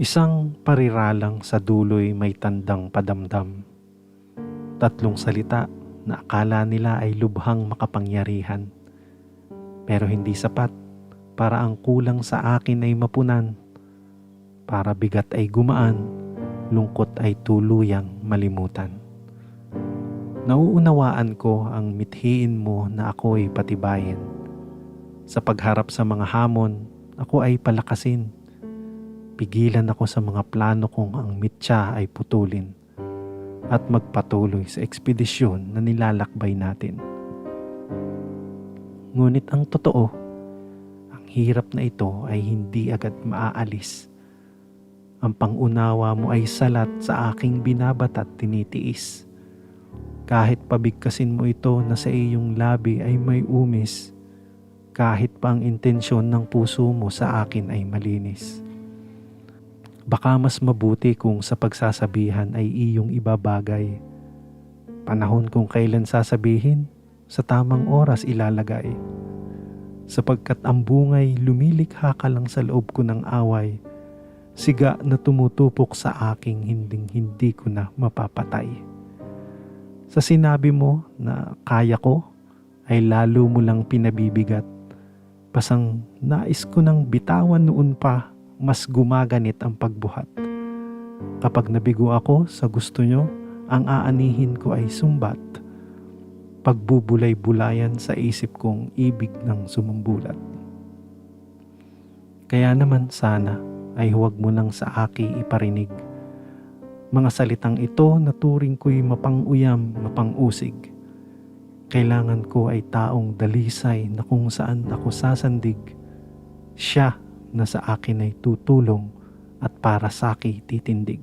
Isang pariralang sa dulo'y may tandang padamdam. Tatlong salita na akala nila ay lubhang makapangyarihan, pero hindi sapat para ang kulang sa akin ay mapunan, para bigat ay gumaan, lungkot ay tuluyang malimutan. Nauunawaan ko ang mithiin mo na ako'y patibayin. Sa pagharap sa mga hamon, ako ay palakasin. Pigilan ako sa mga plano kong ang mitya ay putulin at magpatuloy sa ekspedisyon na nilalakbay natin. Ngunit ang totoo, ang hirap na ito ay hindi agad maaalis. Ang pangunawa mo ay salat sa aking binabat at tinitiis. Kahit pabigkasin mo ito na sa iyong labi ay may umis, kahit pa ang intensyon ng puso mo sa akin ay malinis. Baka mas mabuti kung sa pagsasabihan ay iyong ibabagay. Panahon kung kailan sasabihin, sa tamang oras ilalagay. Sapagkat ang bungay lumilikha ka lang sa loob ko ng away, siga na tumutupok sa aking hindi ko na mapapatay. Sa sinabi mo na kaya ko, ay lalo mo lang pinabibigat. Pasang nais ko nang bitawan noon pa, mas gumaganit ang pagbuhat. Kapag nabigo ako sa gusto nyo, ang aanihin ko ay sumbat. Pagbubulay-bulayan sa isip kong ibig ng sumumbulat. Kaya naman sana ay huwag mo nang sa aki iparinig. Mga salitang ito na turing ko'y mapang-uyam, mapang-usig. Kailangan ko ay taong dalisay na kung saan ako sasandig. Siya na sa akin ay tutulong at para sa akin titindig.